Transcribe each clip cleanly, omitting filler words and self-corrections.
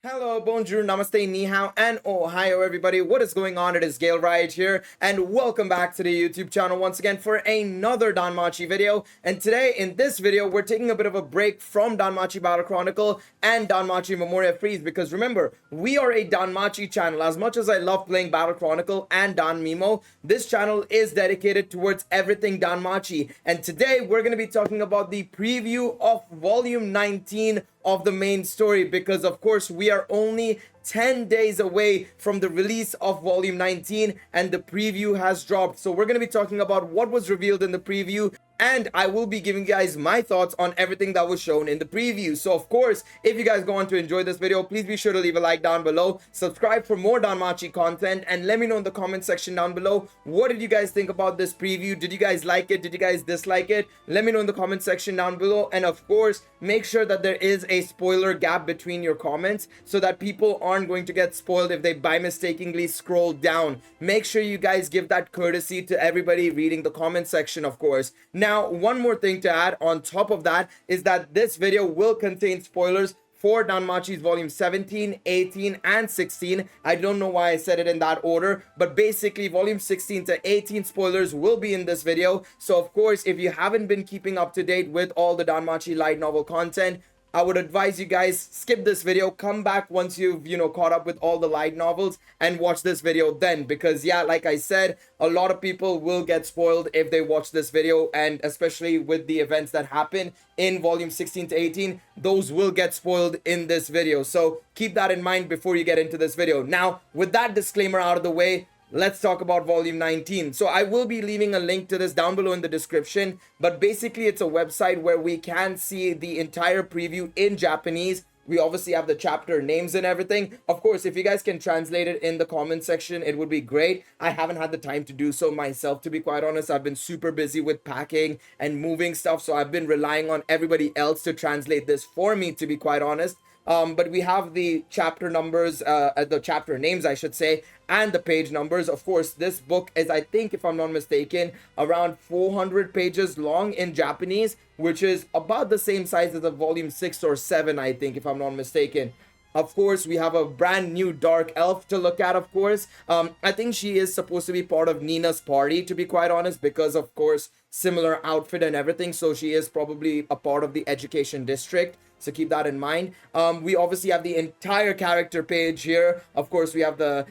Hello, bonjour, namaste, ni hao, and ohio, everybody. What is going on? It is Galeriot here, and welcome back to the YouTube channel once again for another Danmachi video. And today, in this video, we're taking a bit of a break from Danmachi Battle Chronicle and Danmachi Memoria Freese, because remember, we are a Danmachi channel. As much as I love playing Battle Chronicle and Dan Mimo, this channel is dedicated towards everything Danmachi. And today, we're going to be talking about the preview of Volume 19 of the main story, because of course we are only 10 days away from the release of volume 19 and the preview has dropped. So we're going to be talking about what was revealed in the preview, and I will be giving you guys my thoughts on everything that was shown in the preview. So of course, if you guys go on to enjoy this video, please be sure to leave a like down below, subscribe for more Danmachi content, and let me know in the comment section down below, what did you guys think about this preview? Did you guys like it? Did you guys dislike it? Let me know in the comment section down below. And of course, make sure that there is a spoiler gap between your comments so that people aren't going to get spoiled if they by mistakenly scroll down. Make sure you guys give that courtesy to everybody reading the comment section, of course. Now, one more thing to add on top of that is that this video will contain spoilers for Danmachi's volume 17, 18, and 16. I don't know why I said it in that order, but basically volume 16 to 18 spoilers will be in this video. So of course, if you haven't been keeping up to date with all the Danmachi light novel content, I would advise you guys skip this video, come back once you've caught up with all the light novels and watch this video then, because yeah, like I said, a lot of people will get spoiled if they watch this video, and especially with the events that happen in volume 16 to 18, those will get spoiled in this video. So keep that in mind before you get into this video. Now, with that disclaimer out of the way, let's talk about volume 19. So I will be leaving a link to this down below in the description, but basically it's a website where we can see the entire preview in Japanese. We obviously have the chapter names and everything. Of course, if you guys can translate it in the comment section, it would be great. I haven't had the time to do so myself, to be quite honest. I've been super busy with packing and moving stuff, so I've been relying on everybody else to translate this for me, to be quite honest. But we have the chapter numbers, the chapter names, I should say, and the page numbers. Of course, this book is, I think, if I'm not mistaken, around 400 pages long in Japanese, which is about the same size as a volume 6 or 7, I think, if I'm not mistaken. Of course, we have a brand new dark elf to look at, of course. I think she is supposed to be part of Nina's party, to be quite honest, because, of course, similar outfit and everything. So she is probably a part of the education district. So keep that in mind. We obviously have the entire character page here. Of course, we have the,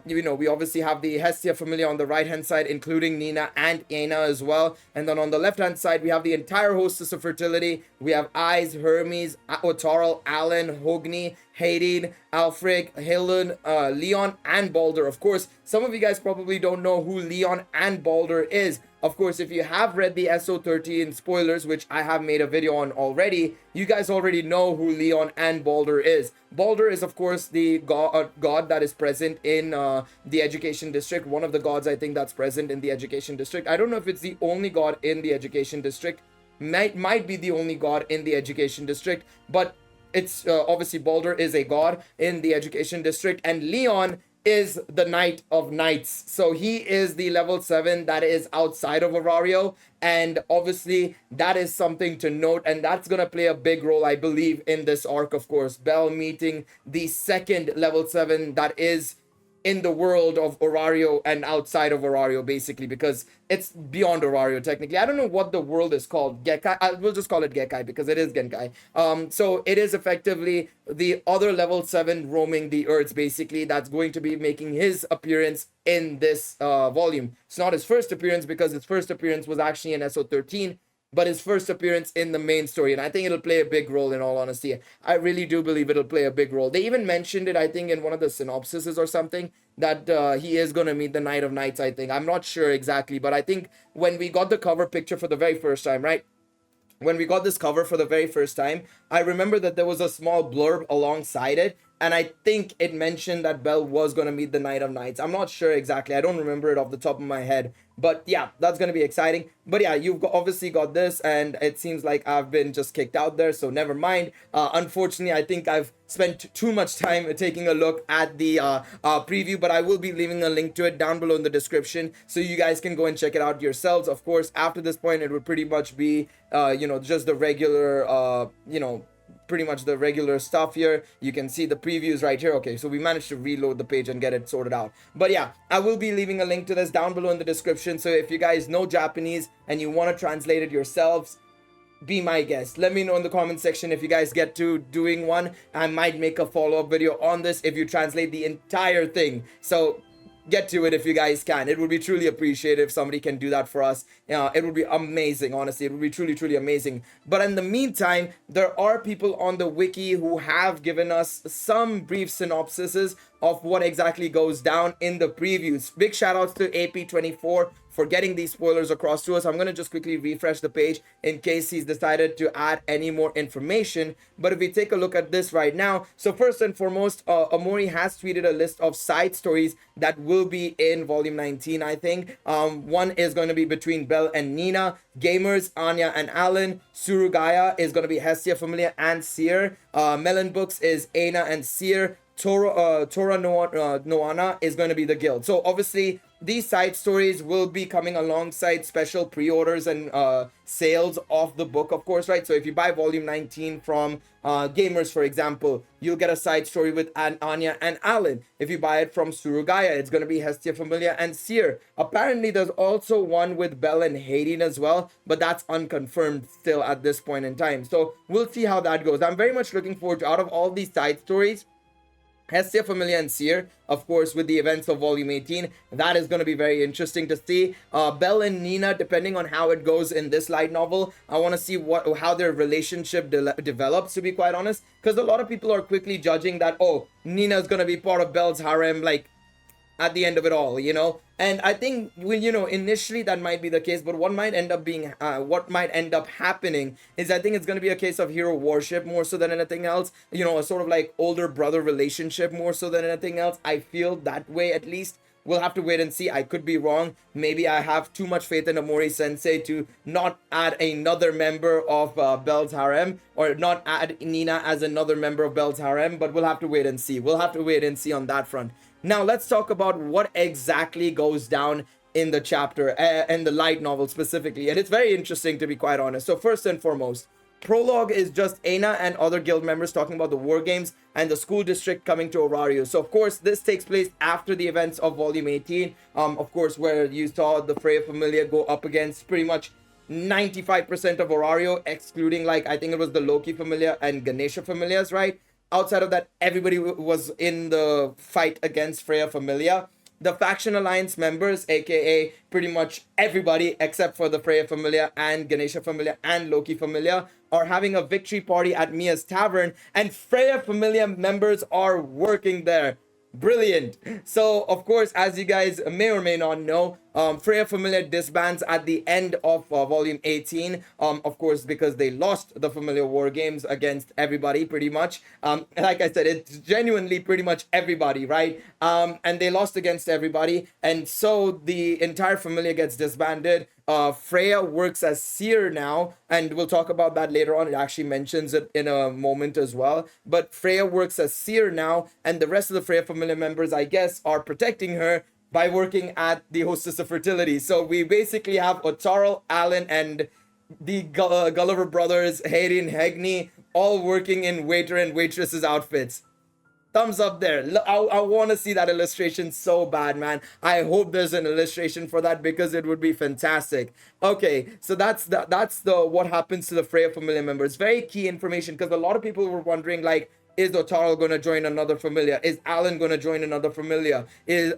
we obviously have the Hestia familia on the right-hand side, including Nina and Aina as well. And then on the left-hand side, we have the entire hostess of fertility. We have Eyes, Hermes, Otaral, Alan, Hogni, Hayden, Alfred, Helen, Leon, and Balder. Of course, some of you guys probably don't know who Leon and Balder is. Of course, if you have read the SO13 spoilers, which I have made a video on already, you guys already know who Leon and Balder is. Balder is, of course, the god that is present in the education district. One of the gods, I think, that's present in the education district. I don't know if it's the only god in the education district. Might be the only god in the education district, but it's obviously Balder is a god in the education district, and Leon is the Knight of Knights. So he is the level 7 that is outside of ORARIO, and obviously that is something to note, and that's gonna play a big role, I believe, in this arc. Of course, Bell meeting the second level 7 that is in the world of ORARIO and outside of ORARIO, basically, because it's beyond ORARIO technically. I don't know what the world is called. Gekkai. We'll just call it Gekkai because it is Genkai. So it is effectively the other level 7 roaming the earths, basically, that's going to be making his appearance in this volume. It's not his first appearance, because his first appearance was actually in SO13, but his first appearance in the main story, and I think it'll play a big role, in all honesty. I really do believe it'll play a big role. They even mentioned it, I think, in one of the synopsises or something, that he is going to meet the Knight of Knights, I think. I'm not sure exactly, but I think when we got the cover picture for the very first time, right? When we got this cover for the very first time, I remember that there was a small blurb alongside it, and I think it mentioned that Belle was going to meet the Knight of Knights. I'm not sure exactly. I don't remember it off the top of my head. But yeah, that's going to be exciting. But yeah, you've obviously got this, and it seems like I've been just kicked out there, so never mind. Unfortunately, I think I've spent too much time taking a look at the preview, but I will be leaving a link to it down below in the description, so you guys can go and check it out yourselves. Of course, after this point, it would pretty much be, just the regular, pretty much the regular stuff here. You can see the previews right here. Okay, so we managed to reload the page and get it sorted out. But yeah, I will be leaving a link to this down below in the description. So if you guys know Japanese and you want to translate it yourselves, be my guest. Let me know in the comment section if you guys get to doing one. I might make a follow-up video on this if you translate the entire thing. So get to it if you guys can. It would be truly appreciated if somebody can do that for us. It would be amazing, honestly. It would be truly amazing. But in the meantime, there are people on the wiki who have given us some brief synopsises of what exactly goes down in the previews. Big shout outs to AP24 for getting these spoilers across to us. I'm going to just quickly refresh the page in case he's decided to add any more information. But if we take a look at this right now, so first and foremost, Omori has tweeted a list of side stories that will be in volume 19, I think. One is going to be between Belle and Nina. Gamers, Anya and Alan. Surugaya is going to be Hestia Familia and Seer. Melon Books is Aina and Seer. Tora Noana is going to be the guild. So obviously these side stories will be coming alongside special pre-orders and sales of the book, of course, right? So if you buy volume 19 from Gamers, for example, you'll get a side story with Anya and Alan. If you buy it from Surugaya, it's going to be Hestia Familia and Seer. Apparently there's also one with Belle and Hayden as well, but that's unconfirmed still at this point in time. So we'll see how that goes. I'm very much looking forward to, out of all these side stories, Hestia Familia and Seer, of course, with the events of volume 18. That is going to be very interesting to see. Belle and Nina, depending on how it goes in this light novel, I want to see how their relationship develops, to be quite honest, because a lot of people are quickly judging that, oh, Nina's going to be part of Belle's harem, like, at the end of it all, you know. And I think, well, you know, initially that might be the case, but what might end up being what might end up happening is, I think it's going to be a case of hero worship more so than anything else, you know, a sort of like older brother relationship more so than anything else. I feel that way, at least. We'll have to wait and see. I could be wrong. Maybe I have too much faith in Omori sensei to not add another member of Belle's harem, or not add Nina as another member of Belle's harem, but we'll have to wait and see. We'll have to wait and see on that front. Now let's talk about what exactly goes down in the chapter and the light novel specifically, and it's very interesting, to be quite honest. So first and foremost, prologue is just Aina and other guild members talking about the war games and the school district coming to ORARIO. So of course this takes place after the events of volume 18, of course, where you saw the Freya Familia go up against pretty much 95% of ORARIO, excluding, like, I think it was the Loki Familia and Ganesha Familias, right? Outside of that, everybody was in the fight against Freya Familia. The faction alliance members, aka pretty much everybody except for the Freya Familia and Ganesha Familia and Loki Familia, are having a victory party at Mia's Tavern, and Freya Familia members are working there. Brilliant. So of course, as you guys may or may not know, Freya Familia disbands at the end of volume 18, of course, because they lost the Familiar War Games against everybody, pretty much. Like I said, it's genuinely pretty much everybody, right? And they lost against everybody, and so the entire Familia gets disbanded. Freya works as Seer now, and we'll talk about that later on. It actually mentions it in a moment as well. But Freya works as Seer now, and the rest of the Freya Familia members, I guess, are protecting her by working at the Hostess of Fertility. So we basically have Otaro, Alan, and the Gulliver brothers, Hayden, Hegni, all working in waiter and waitresses outfits. Thumbs up there. I want to see that illustration so bad, man. I hope there's an illustration for that, because it would be fantastic. Okay, so that's the what happens to the Freya Familia members. Very key information, because a lot of people were wondering, like, is Otaro going to join another Familia? Is Alan going to join another Familia?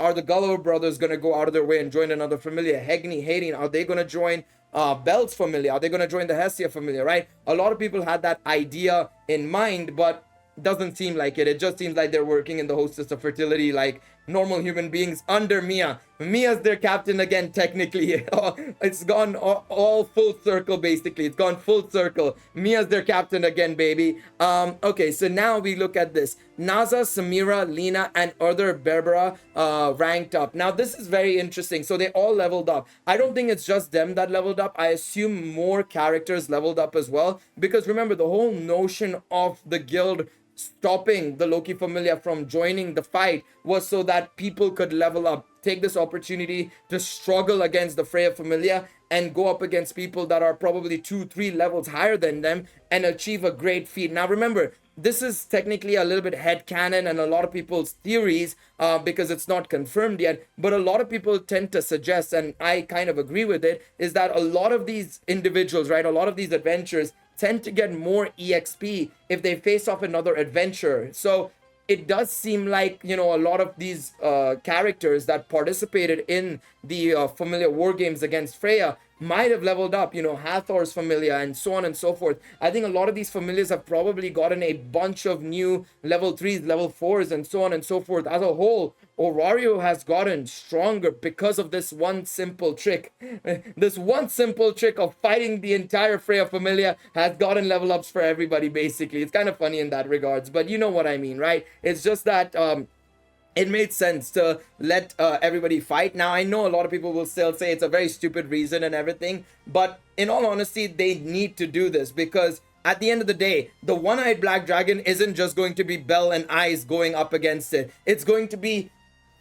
Are the Gulliver brothers going to go out of their way and join another Familia? Hegni, Hayden, are they going to join Belle's Familia? Are they going to join the Hestia Familia, right? A lot of people had that idea in mind, but doesn't seem like it. It just seems like they're working in the Hostess of Fertility like normal human beings under Mia. Mia's their captain again, technically. It's gone all full circle, basically. It's gone full circle. Mia's their captain again, baby. Okay, so now we look at this. Naza, Samira, Lena, and other Berbera ranked up. Now, this is very interesting. So they all leveled up. I don't think it's just them that leveled up. I assume more characters leveled up as well. Because remember, the whole notion of the guild stopping the Loki familia from joining the fight was so that people could level up, take this opportunity to struggle against the Freya familia and go up against people that are probably 2-3 levels higher than them and achieve a great feat. Now remember, this is technically a little bit headcanon and a lot of people's theories because it's not confirmed yet, but a lot of people tend to suggest, and I kind of agree with it, is that a lot of these individuals, right, a lot of these adventurers tend to get more EXP if they face off another adventurer. So it does seem like, you know, a lot of these characters that participated in the familiar war games against Freya might have leveled up, you know, Hathor's familia and so on and so forth. I think a lot of these familiars have probably gotten a bunch of new level 3s, level 4s, and so on and so forth. As a whole, ORARIO has gotten stronger because of this one simple trick. This one simple trick of fighting the entire Freya familia has gotten level ups for everybody, basically. It's kind of funny in that regards, but you know what I mean, right? It's just that it made sense to let everybody fight. Now, I know a lot of people will still say it's a very stupid reason and everything, but in all honesty, they need to do this because at the end of the day, the one-eyed black dragon isn't just going to be Bell and Eyes going up against it. It's going to be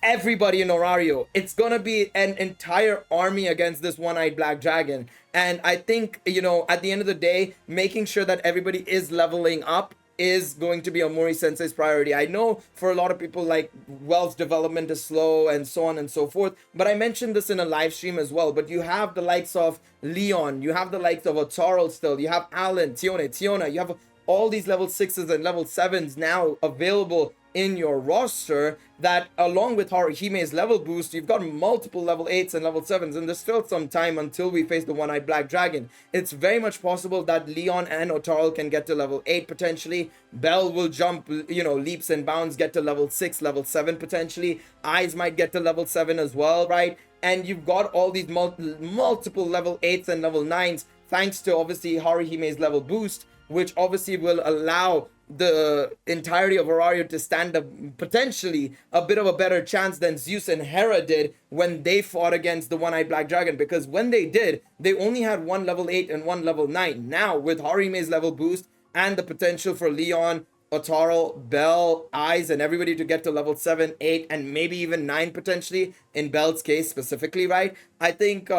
everybody in ORARIO. It's gonna be an entire army against this one-eyed black dragon. And I think, you know, at the end of the day, making sure that everybody is leveling up is going to be Omori Sensei's priority. I know for a lot of people, like, wealth development is slow and so on and so forth, but I mentioned this in a live stream as well. But you have the likes of Leon, you have the likes of Otarl still, you have Alan, Tiona, you have all these level 6s and level 7s now available in your roster, that along with Haruhime's level boost, you've got multiple level 8s and level 7s, and there's still some time until we face the one-eyed black dragon. It's very much possible that Leon and Otarl can get to level 8 potentially. Bell will jump, you know, leaps and bounds, get to level 6, level 7 potentially. Eyes might get to level 7 as well, right? And you've got all these multiple level 8s and level 9s thanks to obviously Haruhime's level boost, which obviously will allow the entirety of ORARIO to stand up potentially a bit of a better chance than Zeus and Hera did when they fought against the one-eyed black dragon, because when they did, they only had one level 8 and one level 9. Now with Haruhime's level boost and the potential for Leon, Otarl, Bell, Eyes, and everybody to get to level 7, 8, and maybe even 9 potentially, in Bell's case specifically, right? I think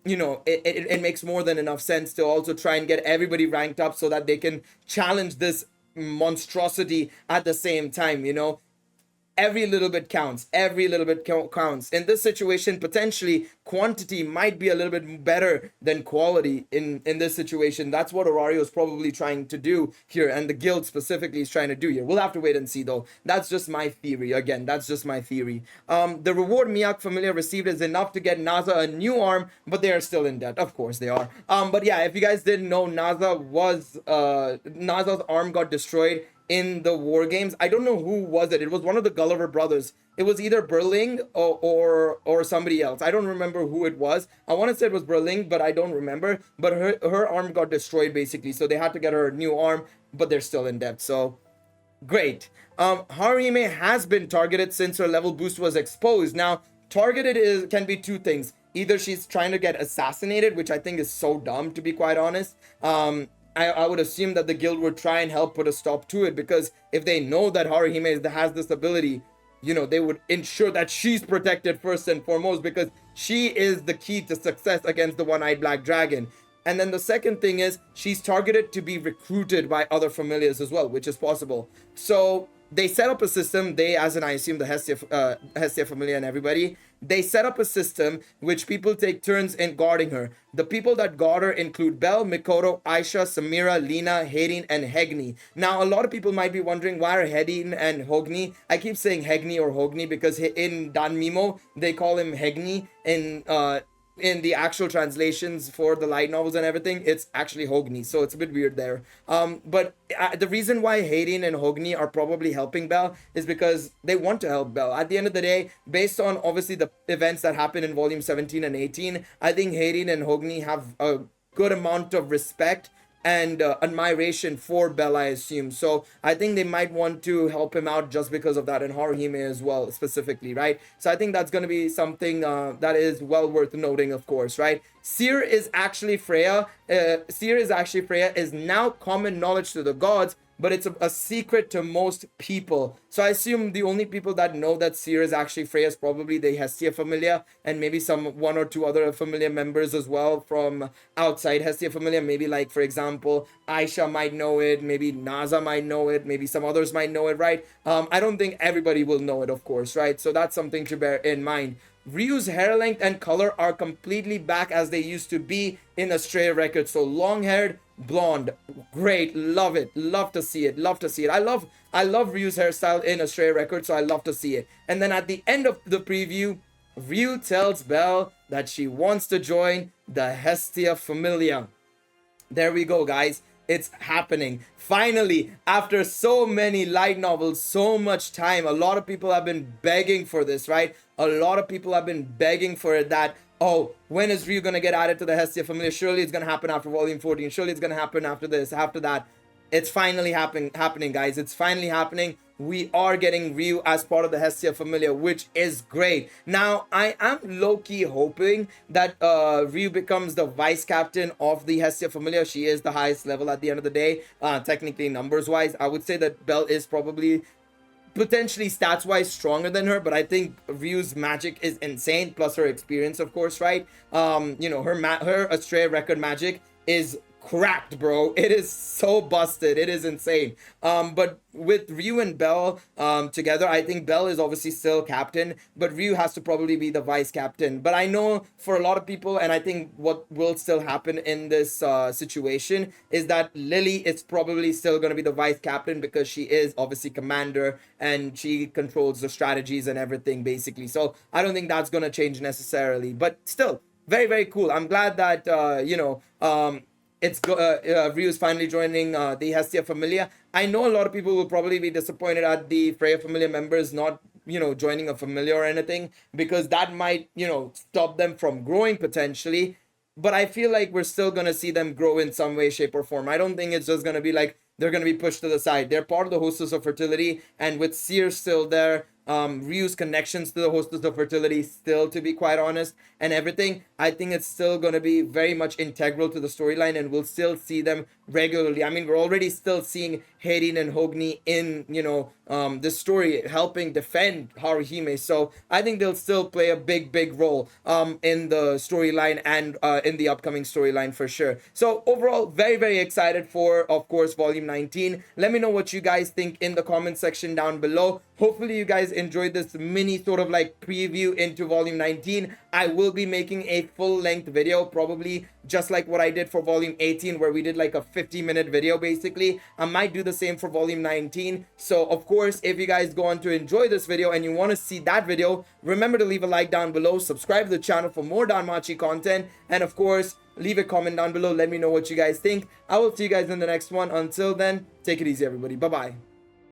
you know, it makes more than enough sense to also try and get everybody ranked up so that they can challenge this monstrosity at the same time. You know, every little bit counts. Every little bit counts. In this situation, potentially quantity might be a little bit better than quality in this situation. That's what ORARIO is probably trying to do here, and the guild specifically is trying to do here. We'll have to wait and see, though. That's just my theory. Again, that's just my theory. The reward Miak familia received is enough to get Naza a new arm, but they are still in debt. Of course they are. But yeah, if you guys didn't know, Naza's arm got destroyed in the war games. I don't know who was it. It was one of the Gulliver brothers. It was either Berling or somebody else. I don't remember who it was. I want to say it was Berling, but I don't remember. But her arm got destroyed basically, so they had to get her a new arm, but they're still in debt. So great. Haruhime has been targeted since her level boost was exposed. Now, targeted can be two things. Either she's trying to get assassinated, which I think is so dumb, to be quite honest. I would assume that the guild would try and help put a stop to it, because if they know that Haruhime has this ability, you know, they would ensure that she's protected first and foremost, because she is the key to success against the one-eyed black dragon. And then the second thing is she's targeted to be recruited by other familiars as well, which is possible. So they set up a system, they, as in I assume the Hestia familia and everybody, they set up a system which people take turns in guarding her. The people that guard her include Belle, Mikoto, Aisha, Samira, Lina, Hayden, and Hegni. Now, a lot of people might be wondering why are Hayden and Hogni? I keep saying Hegni or Hogni because in Danmimo, they call him Hegni. In the actual translations for the light novels and everything, it's actually Hogni, so it's a bit weird there. But the reason why Hayden and Hogni are probably helping Belle is because they want to help Belle. At the end of the day, based on obviously the events that happened in volume 17 and 18, I think Hayden and Hogni have a good amount of respect and admiration for Belle, I assume. So I think they might want to help him out just because of that, and Haruhime as well specifically, right? So I think that's going to be something that is well worth noting, of course, right? Seer is actually Freya. Is now common knowledge to the gods, but it's a secret to most people. So I assume the only people that know that Seer is actually Freya is probably the Hestia Familia, and maybe some one or two other Familia members as well from outside Hestia Familia. Maybe like, for example, Aisha might know it, maybe Naza might know it, maybe some others might know it, right? I don't think everybody will know it, of course, right? So that's something to bear in mind. Ryu's hair length and color are completely back as they used to be in a Stray record. So long haired, blonde, great, love it, love to see it, love to see it. I love Ryu's hairstyle in a Stray record, so I love to see it. And then at the end of the preview, Ryu tells Belle that she wants to join the Hestia Familia. There we go, guys. It's happening. Finally, after so many light novels, so much time, a lot of people have been begging for this, right? A lot of people have been begging for it that, oh, when is Ryu gonna get added to the Hestia Familia? Surely it's gonna happen after volume 14. Surely it's gonna happen after this, after that. It's finally happening, guys. It's finally happening. We are getting Ryu as part of the Hestia Familia, which is great. Now, I am low-key hoping that Ryu becomes the vice captain of the Hestia Familia. She is the highest level at the end of the day, technically numbers-wise. I would say that Belle is probably potentially stats-wise stronger than her, but I think Ryu's magic is insane, plus her experience, of course, right? You know, her Astray record magic is cracked, bro. It is so busted. It is insane. But with Ryu and Belle together, I think Belle is obviously still captain, but Ryu has to probably be the vice captain. But I know for a lot of people, and I think what will still happen in this situation is that Lily is probably still going to be the vice captain because she is obviously commander and she controls the strategies and everything, basically. So I don't think that's going to change necessarily, but still very, very cool. I'm glad that Ryu's finally joining the Hestia Familia. I know a lot of people will probably be disappointed at the Freya Familia members not, joining a Familia or anything, because that might, stop them from growing potentially. But I feel like we're still going to see them grow in some way, shape, or form. I don't think it's just going to be like they're going to be pushed to the side. They're part of the Hostess of Fertility, and with Seer still there, Ryu's connections to the Hostess of Fertility still, to be quite honest, and everything, I think it's still going to be very much integral to the storyline, and we'll still see them regularly. I mean, we're already still seeing Heirin and Hogni in, this story, helping defend Haruhime, so I think they'll still play a big, big role in the storyline and in the upcoming storyline for sure. So overall, very, very excited for, of course, Volume 19. Let me know what you guys think in the comment section down below. Hopefully you guys enjoyed this mini sort of like preview into Volume 19. I will be making a full-length video, probably just like what I did for Volume 18, where we did like a 50-minute video basically. I might do the same for Volume 19. So of course, if you guys go on to enjoy this video and you want to see that video, remember to leave a like down below, subscribe to the channel for more Danmachi content, and of course, leave a comment down below. Let me know what you guys think. I will see you guys in the next one. Until then, take it easy, everybody. Bye-bye.